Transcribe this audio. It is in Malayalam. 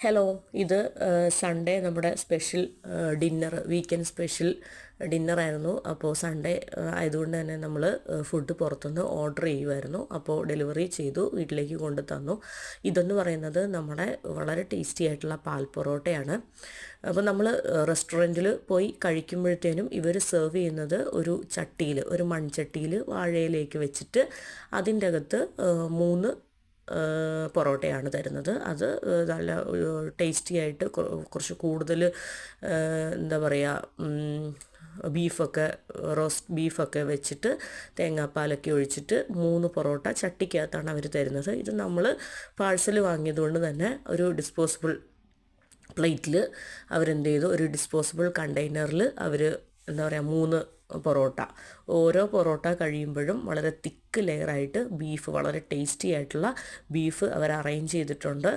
ഹലോ, ഇത് സൺഡേ നമ്മുടെ സ്പെഷ്യൽ ഡിന്നർ, വീക്കെൻഡ് സ്പെഷ്യൽ ഡിന്നറായിരുന്നു. അപ്പോൾ സൺഡേ ആയതുകൊണ്ട് തന്നെ നമ്മൾ ഫുഡ് പുറത്തുനിന്ന് ഓർഡർ ചെയ്യുമായിരുന്നു. അപ്പോൾ ഡെലിവറി ചെയ്തു, വീട്ടിലേക്ക് കൊണ്ടു തന്നു. ഇതെന്ന് പറയുന്നത് നമ്മുടെ വളരെ ടേസ്റ്റി ആയിട്ടുള്ള പാൽ പൊറോട്ടയാണ്. അപ്പോൾ നമ്മൾ റെസ്റ്റോറൻറ്റിൽ പോയി കഴിക്കുമ്പോഴത്തേനും ഇവർ സെർവ് ചെയ്യുന്നത് ഒരു ചട്ടിയിൽ, ഒരു മൺചട്ടിയിൽ വാഴയിലേക്ക് വെച്ചിട്ട് അതിൻ്റെ അകത്ത് 3 പൊറോട്ടയാണ് തരുന്നത്. അത് നല്ല ടേസ്റ്റി ആയിട്ട് കുറച്ച് കൂടുതൽ എന്താ പറയുക, ബീഫൊക്കെ, റോസ്റ്റ് ബീഫൊക്കെ വെച്ചിട്ട് തേങ്ങാപ്പാലൊക്കെ ഒഴിച്ചിട്ട് 3 പൊറോട്ട ചട്ടിക്കകത്താണ് അവർ തരുന്നത്. ഇത് നമ്മൾ പാഴ്സൽ വാങ്ങിയതുകൊണ്ട് തന്നെ ഒരു ഡിസ്പോസിബിൾ പ്ലേറ്റിൽ അവരെന്ത് ചെയ്തു, ഒരു ഡിസ്പോസിബിൾ കണ്ടെയ്നറിൽ അവർ എന്താ പറയുക 3 പൊറോട്ട, ഓരോ പൊറോട്ട കഴിയുമ്പോഴും വളരെ തിക്ക് ലെയറായിട്ട് ബീഫ്, വളരെ ടേസ്റ്റി ആയിട്ടുള്ള ബീഫ് അവർ അറേഞ്ച് ചെയ്തിട്ടുണ്ട്.